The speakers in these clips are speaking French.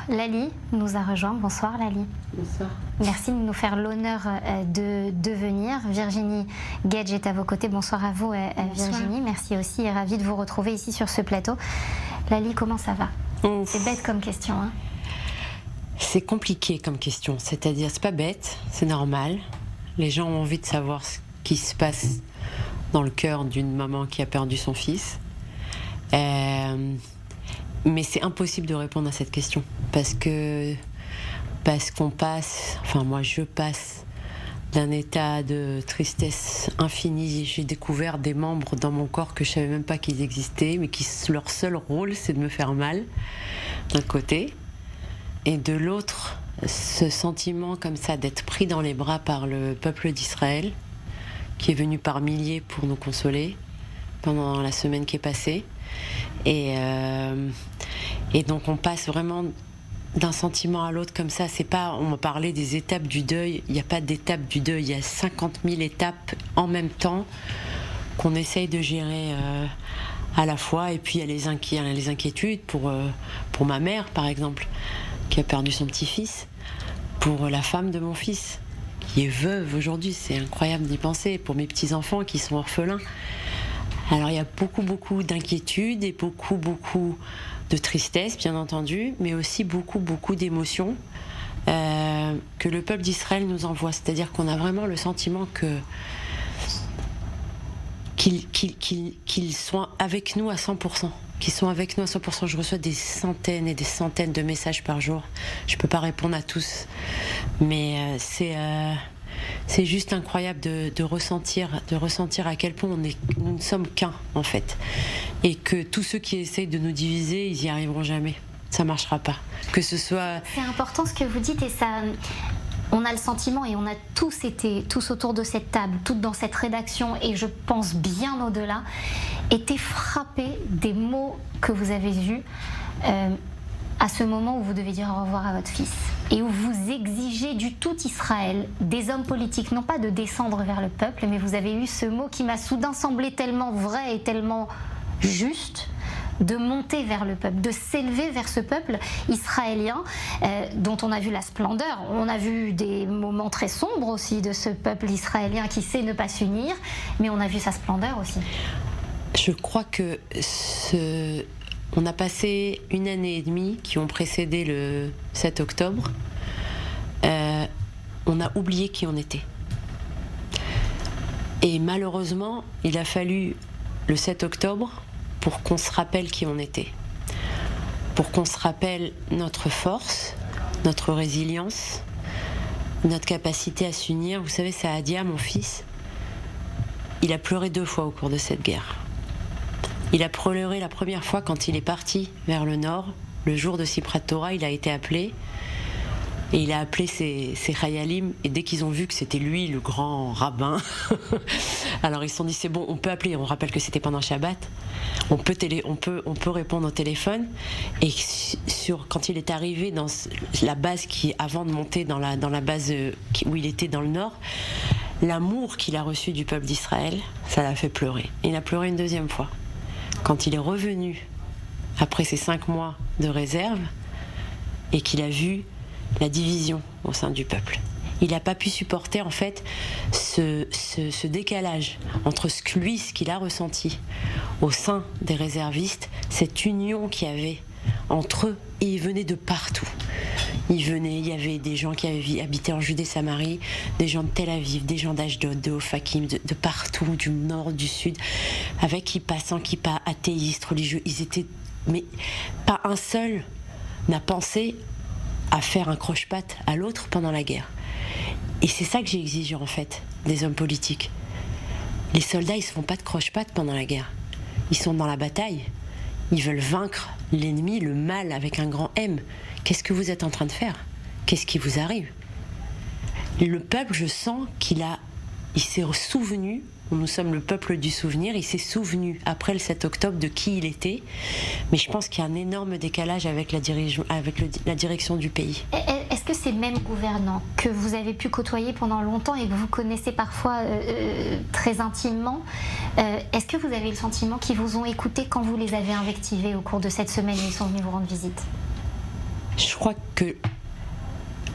Lali nous a rejoint. Bonsoir Lali. Bonsoir. Merci de nous faire l'honneur de venir. Virginie Gedge est à vos côtés. Bonsoir à vous Virginie. Merci aussi et ravie de vous retrouver ici sur ce plateau. Lali, comment ça va? C'est bête comme question. Hein? C'est compliqué comme question. C'est-à-dire, c'est pas bête, c'est normal. Les gens ont envie de savoir ce qui se passe dans le cœur d'une maman qui a perdu son fils. Mais c'est impossible de répondre à cette question parce qu'on passe, enfin moi je passe d'un état de tristesse infinie. J'ai découvert des membres dans mon corps que je savais même pas qu'ils existaient, mais qui leur seul rôle c'est de me faire mal d'un côté, et de l'autre ce sentiment comme ça d'être pris dans les bras par le peuple d'Israël qui est venu par milliers pour nous consoler pendant la semaine qui est passée. Et donc on passe vraiment d'un sentiment à l'autre comme ça. C'est pas, on m'a parlé des étapes du deuil, il n'y a pas d'étape du deuil, il y a 50 000 étapes en même temps qu'on essaye de gérer à la fois. Et puis il y a les inquiétudes pour ma mère par exemple, qui a perdu son petit-fils, pour la femme de mon fils, qui est veuve aujourd'hui, c'est incroyable d'y penser, pour mes petits-enfants qui sont orphelins. Alors il y a beaucoup d'inquiétudes et beaucoup de tristesse, bien entendu, mais aussi beaucoup d'émotions que le peuple d'Israël nous envoie. C'est-à-dire qu'on a vraiment le sentiment qu'ils sont avec nous à 100%. Qu'ils sont avec nous à 100%. Je reçois des centaines et des centaines de messages par jour. Je ne peux pas répondre à tous, mais c'est juste incroyable de ressentir à quel point nous ne sommes qu'un, en fait. Et que tous ceux qui essayent de nous diviser, ils n'y arriveront jamais. Ça ne marchera pas. Que ce soit... C'est important ce que vous dites, et ça... On a le sentiment, et on a tous été, tous autour de cette table, toutes dans cette rédaction, et je pense bien au-delà, été frappés des mots que vous avez eus à ce moment où vous devez dire au revoir à votre fils, et où vous exigez du tout Israël, des hommes politiques, non pas de descendre vers le peuple, mais vous avez eu ce mot qui m'a soudain semblé tellement vrai et tellement juste, de monter vers le peuple, de s'élever vers ce peuple israélien dont on a vu la splendeur. On a vu des moments très sombres aussi de ce peuple israélien qui sait ne pas s'unir, mais on a vu sa splendeur aussi. Je crois que on a passé 1 année et demie qui ont précédé le 7 octobre. On a oublié qui on était. Et malheureusement, il a fallu le 7 octobre pour qu'on se rappelle qui on était, pour qu'on se rappelle notre force, notre résilience, notre capacité à s'unir. Vous savez, Saadia, mon fils, il a pleuré 2 fois au cours de cette guerre. Il a pleuré la première fois quand il est parti vers le nord, le jour de Simchat Torah. Il a été appelé, et il a appelé ses Chayalim, et dès qu'ils ont vu que c'était lui le grand rabbin, alors ils se sont dit c'est bon, on peut appeler. On rappelle que c'était pendant Shabbat, on peut répondre au téléphone. Et quand il est arrivé dans la base avant de monter dans la base où il était dans le nord, l'amour qu'il a reçu du peuple d'Israël, ça l'a fait pleurer. Il a pleuré une 2e fois quand il est revenu après ces 5 mois de réserve et qu'il a vu la division au sein du peuple. Il n'a pas pu supporter en fait ce décalage entre ce qu'il a ressenti au sein des réservistes, cette union qu'il y avait entre eux, et ils venaient de partout. Il y avait des gens qui avaient habité en Judée-Samarie, des gens de Tel Aviv, des gens d'Ashdod, de Ofakim, de partout, du nord, du sud, avec kippa, sans kippa, athéistes, religieux. Ils étaient, mais pas un seul n'a pensé à faire un croche-patte à l'autre pendant la guerre. Et c'est ça que j'ai exigé en fait des hommes politiques. Les soldats, ils se font pas de croche-patte pendant la guerre. Ils sont dans la bataille. Ils veulent vaincre l'ennemi, le mal avec un grand M. Qu'est-ce que vous êtes en train de faire? Qu'est-ce qui vous arrive? Le peuple, je sens il s'est souvenu. Nous sommes le peuple du souvenir. Il s'est souvenu après le 7 octobre de qui il était. Mais je pense qu'il y a un énorme décalage avec la direction du pays. Est-ce que ces mêmes gouvernants que vous avez pu côtoyer pendant longtemps et que vous connaissez parfois très intimement, est-ce que vous avez le sentiment qu'ils vous ont écouté quand vous les avez invectivés au cours de cette semaine où ils sont venus vous rendre visite? Je crois que,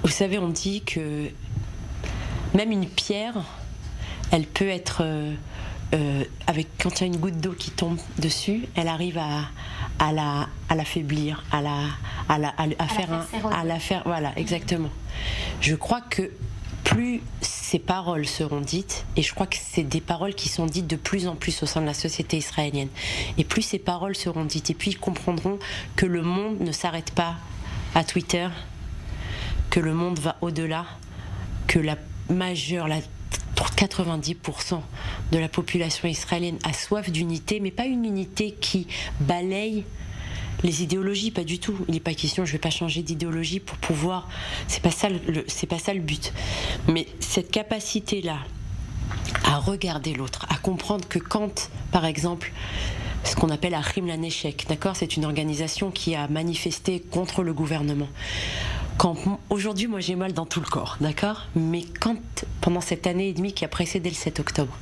vous savez, on dit que même une pierre, elle peut être, quand il y a une goutte d'eau qui tombe dessus, elle arrive à l'affaiblir, à la faire, voilà, exactement. Je crois que plus ces paroles seront dites, et je crois que c'est des paroles qui sont dites de plus en plus au sein de la société israélienne, et plus ces paroles seront dites, et puis ils comprendront que le monde ne s'arrête pas à Twitter, que le monde va au-delà, que la 90% de la population israélienne a soif d'unité, mais pas une unité qui balaye les idéologies, pas du tout. Il n'est pas question, je ne vais pas changer d'idéologie pour pouvoir... C'est pas ça le but. Mais cette capacité-là à regarder l'autre, à comprendre que quand, par exemple, ce qu'on appelle Achim Laneshek, d'accord, c'est une organisation qui a manifesté contre le gouvernement. Aujourd'hui, moi j'ai mal dans tout le corps, d'accord ? Mais quand, pendant cette année et demie qui a précédé le 7 octobre,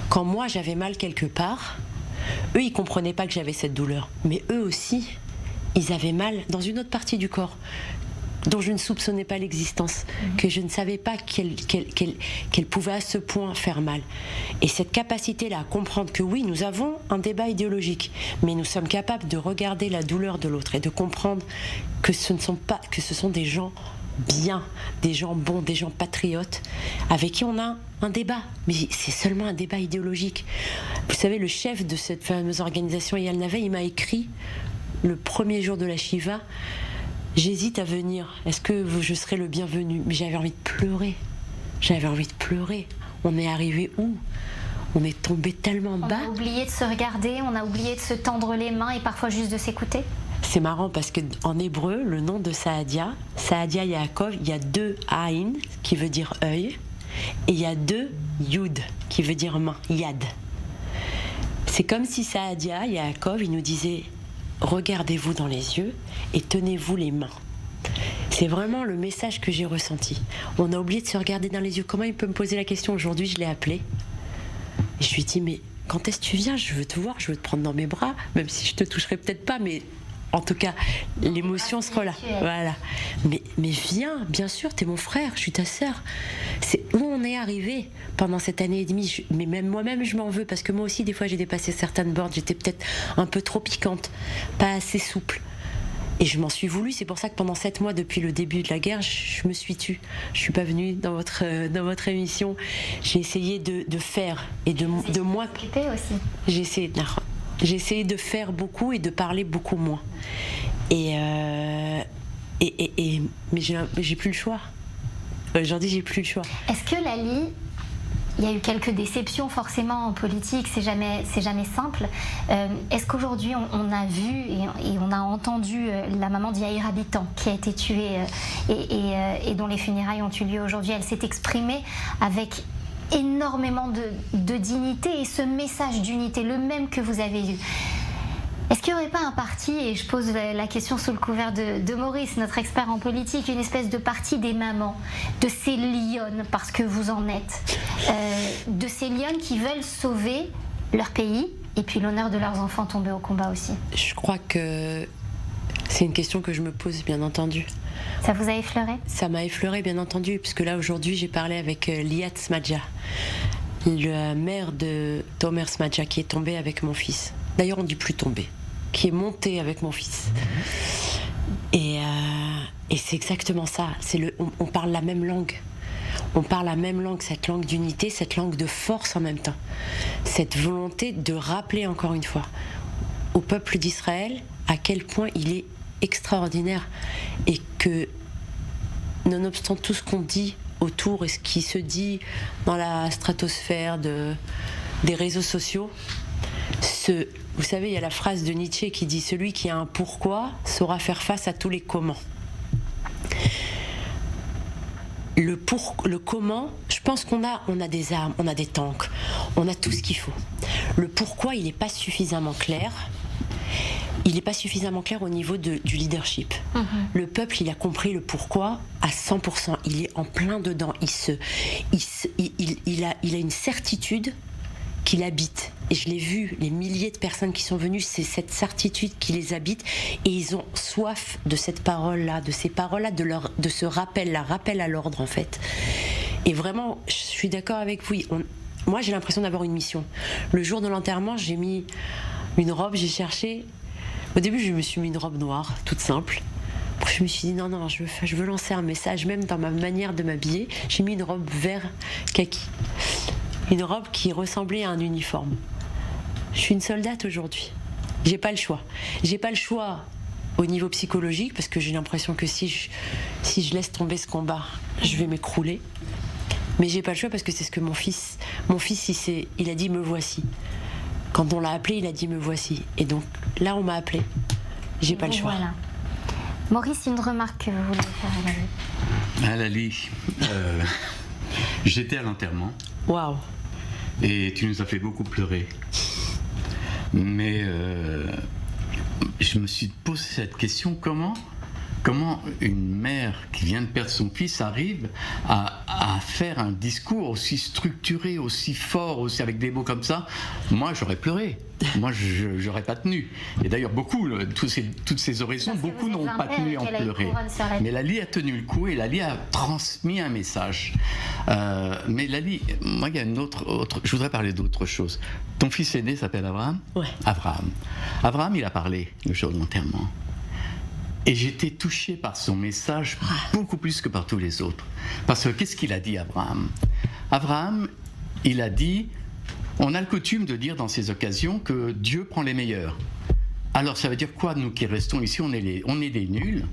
quand moi j'avais mal quelque part, eux ils comprenaient pas que j'avais cette douleur. Mais eux aussi, ils avaient mal dans une autre partie du corps, dont je ne soupçonnais pas l'existence, que je ne savais pas qu'elle pouvait à ce point faire mal. Et cette capacité-là à comprendre que oui, nous avons un débat idéologique, mais nous sommes capables de regarder la douleur de l'autre et de comprendre que ce sont des gens bien, des gens bons, des gens patriotes, avec qui on a un débat, mais c'est seulement un débat idéologique. Vous savez, le chef de cette fameuse organisation, Eyal Naveh, il m'a écrit le premier jour de la Shiva: j'hésite à venir, est-ce que je serai le bienvenu? Mais j'avais envie de pleurer. On est arrivé où? On est tombé tellement bas. On a oublié de se regarder, on a oublié de se tendre les mains et parfois juste de s'écouter. C'est marrant parce qu'en hébreu, le nom de Saadia Yaakov, il y a 2 Aïn qui veut dire œil, et il y a 2 Yud qui veut dire main, Yad. C'est comme si Saadia Yaakov, il nous disait: regardez-vous dans les yeux et tenez-vous les mains. C'est vraiment le message que j'ai ressenti. On a oublié de se regarder dans les yeux. Comment il peut me poser la question aujourd'hui? Je l'ai appelé. Et je lui ai dit: mais quand est-ce que tu viens? Je veux te voir, je veux te prendre dans mes bras, même si je te toucherai peut-être pas, mais en tout cas, l'émotion sera là. Voilà. Mais viens, bien sûr, t'es mon frère, je suis ta sœur. C'est où on est arrivé pendant cette année et demie. Mais même moi-même, je m'en veux, parce que moi aussi, des fois, j'ai dépassé certaines bornes. J'étais peut-être un peu trop piquante, pas assez souple. Et je m'en suis voulu. C'est pour ça que pendant 7 mois, depuis le début de la guerre, je me suis tue. Je suis pas venue dans votre émission. J'ai essayé de faire et de moi. Aussi. J'ai essayé de faire beaucoup et de parler beaucoup moins. Mais j'ai plus le choix. Aujourd'hui, j'ai plus le choix. Est-ce que Lali, il y a eu quelques déceptions forcément en politique, c'est jamais simple. Est-ce qu'aujourd'hui on a vu et on a entendu la maman d'Yair Habitant qui a été tuée et dont les funérailles ont eu lieu aujourd'hui? Elle s'est exprimée avec énormément de dignité et ce message d'unité, le même que vous avez eu. Est-ce qu'il n'y aurait pas un parti, et je pose la question sous le couvert de Maurice, notre expert en politique, une espèce de parti des mamans, de ces lionnes, parce que vous en êtes, de ces lionnes qui veulent sauver leur pays et puis l'honneur de leurs enfants tombés au combat aussi? Je crois que c'est une question que je me pose, bien entendu. Ça vous a effleuré? Ça m'a effleuré, bien entendu, puisque là aujourd'hui j'ai parlé avec Liat Smadja, la mère de Tomer Smadja, qui est tombée avec mon fils. D'ailleurs, on ne dit plus tomber, qui est montée avec mon fils. Et c'est exactement ça. On parle la même langue. On parle la même langue, cette langue d'unité, cette langue de force en même temps. Cette volonté de rappeler encore une fois au peuple d'Israël à quel point il est extraordinaire et que, nonobstant tout ce qu'on dit autour et ce qui se dit dans la stratosphère des réseaux sociaux, vous savez, il y a la phrase de Nietzsche qui dit: celui qui a un pourquoi saura faire face à tous les comment. Le comment, je pense qu'on a des armes, on a des tanks, on a tout ce qu'il faut. Le pourquoi, il n'est pas suffisamment clair. Il n'est pas suffisamment clair au niveau du leadership. Le peuple, il a compris le pourquoi à 100%. Il est en plein dedans. Il a une certitude qu'il habite. et je l'ai vu, les milliers de personnes qui sont venues, c'est cette certitude qui les habite, et ils ont soif de cette parole-là, de ces paroles-là, de ce rappel à l'ordre en fait. Et vraiment, je suis d'accord avec vous. Moi, j'ai l'impression d'avoir une mission. Le jour de l'enterrement, j'ai mis une robe, j'ai cherché. Au début, je me suis mis une robe noire, toute simple. Après, je me suis dit non, je veux lancer un message, même dans ma manière de m'habiller. J'ai mis une robe vert kaki. Une robe qui ressemblait à un uniforme. Je suis une soldate aujourd'hui. J'ai pas le choix. J'ai pas le choix au niveau psychologique, parce que j'ai l'impression que si je laisse tomber ce combat, je vais m'écrouler. Mais j'ai pas le choix parce que c'est ce que mon fils, il a dit me voici. Quand on l'a appelé, il a dit me voici. Et donc là, on m'a appelé. J'ai pas le choix. Voilà. Maurice, une remarque que vous voulez faire à Lali, j'étais à l'enterrement. Waouh. Et tu nous as fait beaucoup pleurer. Mais je me suis posé cette question, comment une mère qui vient de perdre son fils arrive à faire un discours aussi structuré, aussi fort, aussi avec des mots comme ça. Moi, j'aurais pleuré. Moi, je n'aurais pas tenu. Et d'ailleurs, toutes ces oraisons, beaucoup n'ont pas tenu en pleurer. Mais Lali a tenu le coup et Lali a transmis un message. Mais Lali, moi, il y a une autre. Je voudrais parler d'autre chose. Ton fils aîné s'appelle Abraham ? Ouais. Abraham, il a parlé le jour de l'enterrement. Et j'étais touché par son message beaucoup plus que par tous les autres. Parce que qu'est-ce qu'il a dit, Abraham ? Abraham, il a dit, on a le coutume de dire dans ces occasions que Dieu prend les meilleurs. Alors ça veut dire quoi, nous qui restons ici, on est des nuls.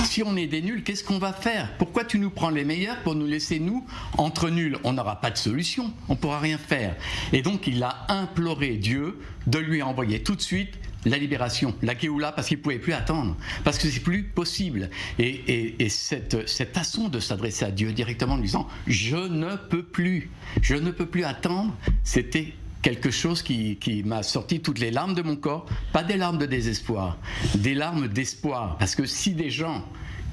Si on est des nuls, qu'est-ce qu'on va faire ? Pourquoi tu nous prends les meilleurs pour nous laisser, nous, entre nuls ? On n'aura pas de solution, on ne pourra rien faire. Et donc il a imploré Dieu de lui envoyer tout de suite la libération, la Géoula, parce qu'il ne pouvait plus attendre, parce que c'est plus possible. Et cette façon de s'adresser à Dieu directement en lui disant « je ne peux plus attendre », c'était quelque chose qui m'a sorti toutes les larmes de mon corps, pas des larmes de désespoir, des larmes d'espoir, parce que si des gens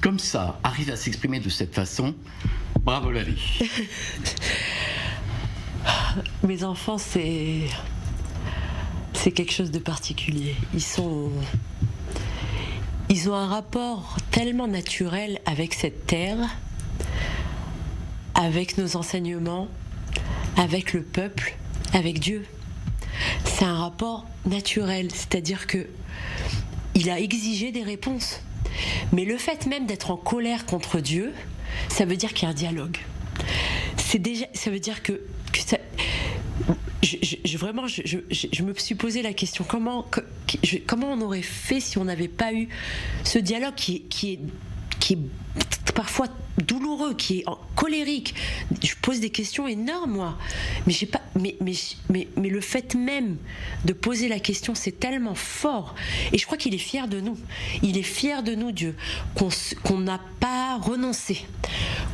comme ça arrivent à s'exprimer de cette façon, bravo Lali. Mes enfants, c'est quelque chose de particulier. Ils ont un rapport tellement naturel avec cette terre, avec nos enseignements, avec le peuple, avec Dieu. C'est un rapport naturel, c'est-à-dire que il a exigé des réponses. Mais le fait même d'être en colère contre Dieu, ça veut dire qu'il y a un dialogue. Ça veut dire que ça, je me suis posé la question, comment on aurait fait si on n'avait pas eu ce dialogue qui est parfois douloureux, qui est colérique. Je pose des questions énormes, moi. Mais le fait même de poser la question, c'est tellement fort. Et je crois qu'il est fier de nous. Il est fier de nous, Dieu, qu'on n'a pas renoncé,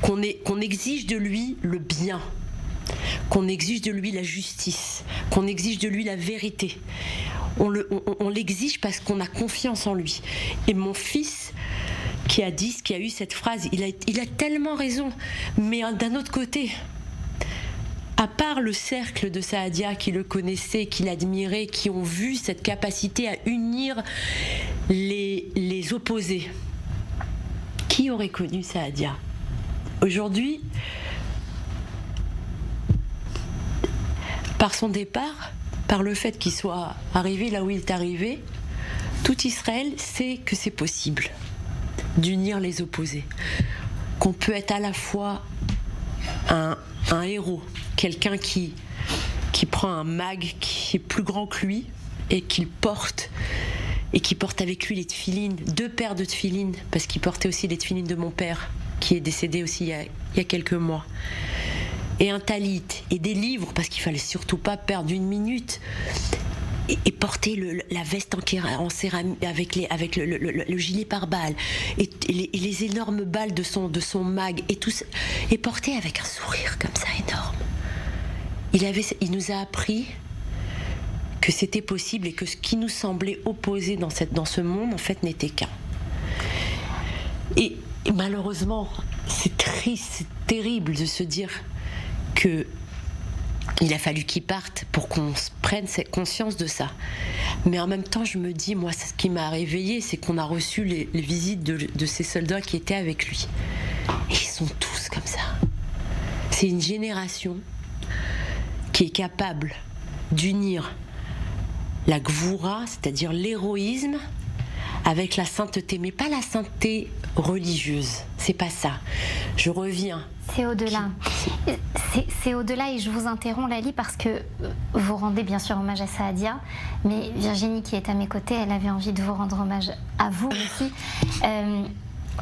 qu'on exige de lui le bien, qu'on exige de lui la justice, qu'on exige de lui la vérité. On l'exige parce qu'on a confiance en lui. Et mon fils qui a eu cette phrase, il a tellement raison. Mais d'un autre côté, à part le cercle de Saadia qui le connaissait, qui l'admirait, qui ont vu cette capacité à unir les opposés, qui aurait connu Saadia ? Aujourd'hui, par son départ, par le fait qu'il soit arrivé là où il est arrivé, tout Israël sait que c'est possible d'unir les opposés, qu'on peut être à la fois un héros, quelqu'un qui prend un mag qui est plus grand que lui et qui porte avec lui les tefilines, 2 paires de tefilines, parce qu'il portait aussi les tefilines de mon père qui est décédé aussi il y a quelques mois, et un talit et des livres, parce qu'il fallait surtout pas perdre une minute, et porter la veste en céramique avec le gilet pare-balles et les énormes balles de son mag et tout ça, et porter avec un sourire comme ça énorme. Il nous a appris que c'était possible et que ce qui nous semblait opposé dans ce monde en fait n'était qu'un. Et malheureusement, c'est triste, c'est terrible de se dire que il a fallu qu'il parte pour qu'on prenne conscience de ça. Mais en même temps, je me dis, moi, ce qui m'a réveillée, c'est qu'on a reçu les visites de ces soldats qui étaient avec lui. Et ils sont tous comme ça. C'est une génération qui est capable d'unir la gvoura, c'est-à-dire l'héroïsme, avec la sainteté, mais pas la sainteté religieuse. C'est pas ça. Je reviens. C'est au-delà. C'est au-delà, et je vous interromps, Lali, parce que vous rendez bien sûr hommage à Saadia, mais Virginie, qui est à mes côtés, elle avait envie de vous rendre hommage à vous aussi.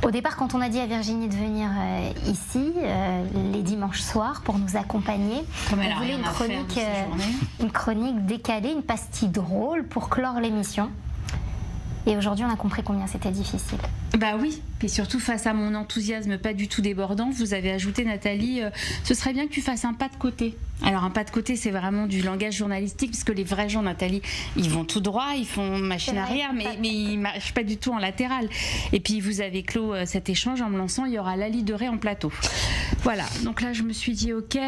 Au départ, quand on a dit à Virginie de venir ici, les dimanches soirs, pour nous accompagner, on voulait une chronique décalée, une pastille drôle pour clore l'émission. Et aujourd'hui, on a compris combien c'était difficile. Bah oui, et surtout face à mon enthousiasme pas du tout débordant, vous avez ajouté, Nathalie, ce serait bien que tu fasses un pas de côté. Alors un pas de côté, c'est vraiment du langage journalistique, parce que les vrais gens, Nathalie, ils vont tout droit, ils font machine arrière, mais ils marchent pas du tout en latéral. Et puis vous avez clos cet échange en me lançant, il y aura Lali Deré en plateau. Voilà, donc là je me suis dit ok,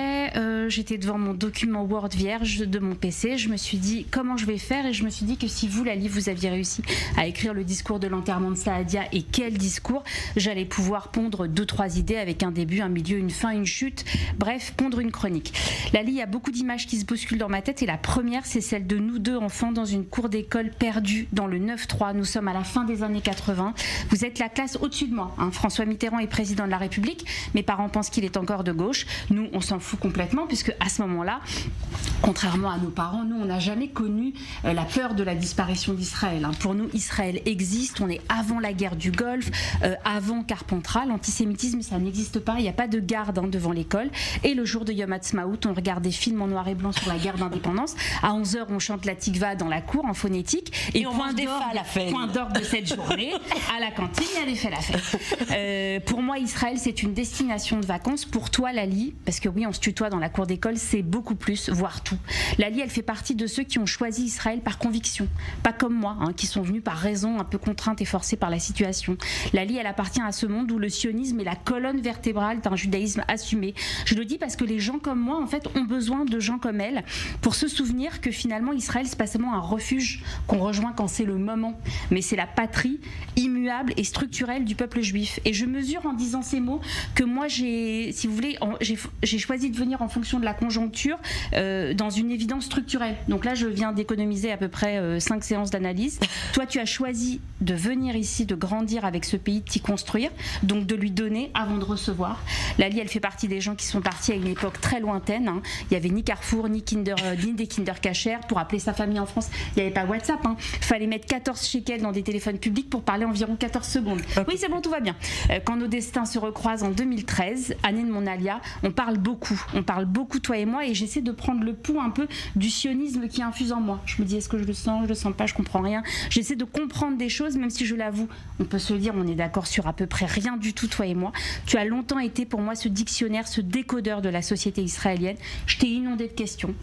j'étais devant mon document Word vierge de mon PC, je me suis dit comment je vais faire, et je me suis dit que si vous, Lali, vous aviez réussi à écrire le discours de l'enterrement de Saadia, et quel discours, j'allais pouvoir pondre 2-3 idées avec un début, un milieu, une fin, une chute, bref, pondre une chronique. Lali, il y a beaucoup d'images qui se bousculent dans ma tête, et la première, c'est celle de nous deux enfants dans une cour d'école perdue dans le 9-3. Nous sommes à la fin des années 80. Vous êtes la classe au-dessus de moi, hein. François Mitterrand est président de la République, mes parents pensent qu'il est encore de gauche. Nous, on s'en fout complètement, puisque à ce moment-là, contrairement à nos parents, nous, on n'a jamais connu la peur de la disparition d'Israël, hein. Pour nous, Israël existe, on est avant la guerre du Golfe, avant Carpentras, l'antisémitisme, ça n'existe pas, il n'y a pas de garde, hein, devant l'école. Et le jour de Yom Ha'atzmaut, on regarde des films en noir et blanc sur la guerre d'indépendance. À 11h, on chante la tikva dans la cour en phonétique. Et point d'orgue de cette journée, à la cantine, il y a des falafels. Pour moi, Israël, c'est une destination de vacances. Pour toi, Lali, parce que oui, on se tutoie dans la cour d'école, c'est beaucoup plus, voire tout. Lali, elle fait partie de ceux qui ont choisi Israël par conviction, pas comme moi, hein, qui sont venus par raison, un peu contraintes et forcées par la situation. Lali, elle appartient à ce monde où le sionisme est la colonne vertébrale d'un judaïsme assumé. Je le dis parce que les gens comme moi, en fait, ont besoin de gens comme elle pour se souvenir que finalement Israël, c'est pas seulement un refuge qu'on rejoint quand c'est le moment, mais c'est la patrie immuable et structurelle du peuple juif. Et je mesure en disant ces mots que moi, si vous voulez, j'ai choisi de venir en fonction de la conjoncture, dans une évidence structurelle. Donc là, je viens d'économiser à peu près 5 séances d'analyse. Toi, tu as choisi de venir ici, de grandir avec ce pays, de t'y construire, donc de lui donner avant de recevoir. Lali, elle fait partie des gens qui sont partis à une époque très lointaine, hein. Il n'y avait ni Carrefour, ni des Kinder Cacher. Pour appeler sa famille en France, il n'y avait pas WhatsApp, hein. Il fallait mettre 14 shekels dans des téléphones publics pour parler environ 14 secondes. Oui, c'est bon, tout va bien. Quand nos destins se recroisent en 2013, année de mon alia, on parle beaucoup, toi et moi, et j'essaie de prendre le pouls un peu du sionisme qui infuse en moi. Je me dis, est-ce que je le sens pas, je comprends rien. J'essaie de comprendre des choses, même si je l'avoue, on peut se le dire, on est d'accord sur à peu près rien du tout, toi et moi. Tu as longtemps été pour moi ce dictionnaire, ce décodeur de la société israélienne. Je t'ai inondé de questions.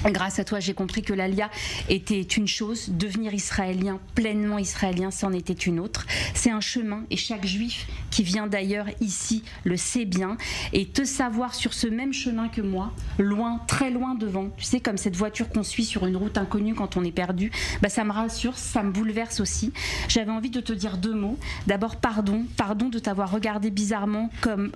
Grâce à toi, j'ai compris que l'alia était une chose, devenir israélien, pleinement israélien, c'en était une autre. C'est un chemin, et chaque juif qui vient d'ailleurs ici le sait bien. Et te savoir sur ce même chemin que moi, loin, très loin devant, tu sais, comme cette voiture qu'on suit sur une route inconnue quand on est perdu, bah ça me rassure, ça me bouleverse aussi. J'avais envie de te dire 2 mots. D'abord, pardon de t'avoir regardé bizarrement comme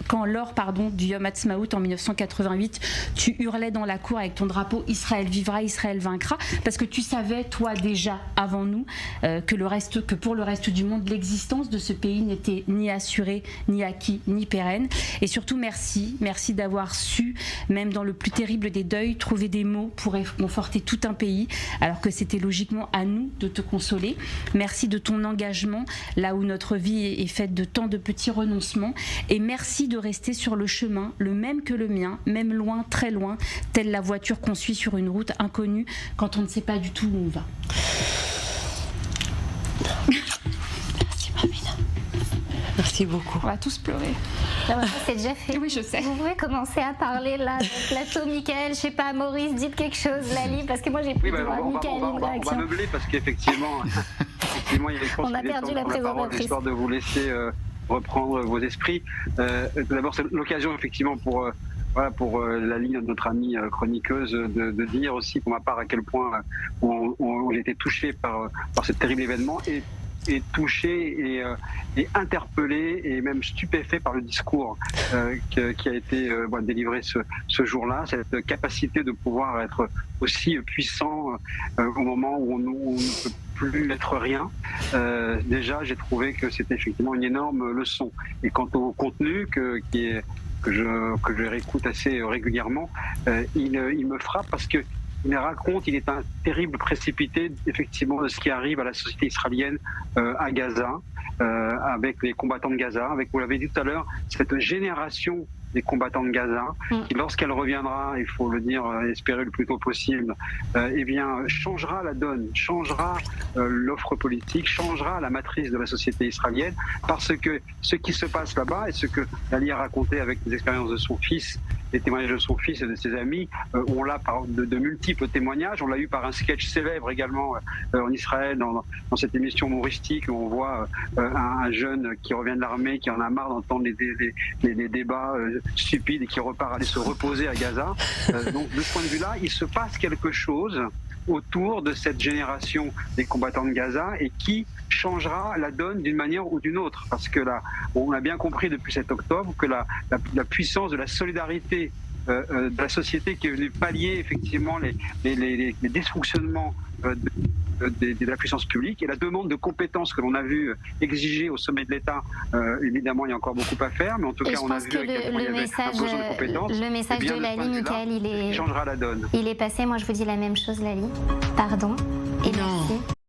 quand lors du Yom Ha'atzmaut en 1988, tu hurlais dans la cour avec ton drapeau Israël vivra, Israël vaincra, parce que tu savais, toi déjà avant nous, que pour le reste du monde, l'existence de ce pays n'était ni assurée, ni acquis, ni pérenne. Et surtout, merci d'avoir su, même dans le plus terrible des deuils, trouver des mots pour réconforter tout un pays, alors que c'était logiquement à nous de te consoler. Merci de ton engagement, là où notre vie est faite de tant de petits renoncements, et merci de rester sur le chemin, le même que le mien, même loin, très loin, telle la voiture qu'on suit sur une route inconnue quand on ne sait pas du tout où on va. Merci Marina. Merci beaucoup. On va tous pleurer. C'est déjà fait. Oui, je sais. Vous pouvez commencer à parler là, plateau, Mickaël, je sais pas, Maurice, dites quelque chose, Lali, parce que moi j'ai plus de droit. Mickaël, une réaction. On va meubler parce qu'effectivement, il y a on a perdu la présentatrice. Histoire de vous laisser reprendre vos esprits. D'abord, c'est l'occasion effectivement pour voilà, pour la ligne de notre amie chroniqueuse, de dire aussi pour ma part à quel point j'ai été touché par ce terrible événement et touché et interpellé et même stupéfait par le discours qui a été délivré ce jour-là, cette capacité de pouvoir être aussi puissant au moment où on ne peut plus être rien. Déjà, j'ai trouvé que c'était effectivement une énorme leçon. Et quant au contenu que je réécoute assez régulièrement, il me frappe parce que il raconte, il est un terrible précipité effectivement de ce qui arrive à la société israélienne à Gaza, avec les combattants de Gaza, avec, vous l'avez dit tout à l'heure, cette génération des combattants de Gaza, qui lorsqu'elle reviendra, il faut le dire, espérer le plus tôt possible, eh bien, changera la donne, changera l'offre politique, changera la matrice de la société israélienne, parce que ce qui se passe là-bas et ce que Lali a raconté avec les expériences de son fils, les témoignages de son fils et de ses amis, on l'a par de multiples témoignages, on l'a eu par un sketch célèbre également en Israël, dans cette émission humoristique où on voit un jeune qui revient de l'armée, qui en a marre d'entendre les débats stupides et qui repart aller se reposer à Gaza. Donc de ce point de vue-là, il se passe quelque chose autour de cette génération des combattants de Gaza et qui changera la donne d'une manière ou d'une autre. Parce que là, on a bien compris depuis 7 octobre que la puissance de la solidarité de la société qui est venue pallier effectivement les dysfonctionnements de la puissance publique et la demande de compétences que l'on a vu exiger au sommet de l'État. Évidemment, il y a encore beaucoup à faire, mais en tout cas, on a vu à quel point il y avait un besoin de compétences. Le message de Lali, Michael, il changera la donne. Il est passé. Moi, je vous dis la même chose, Lali. Pardon. Et merci.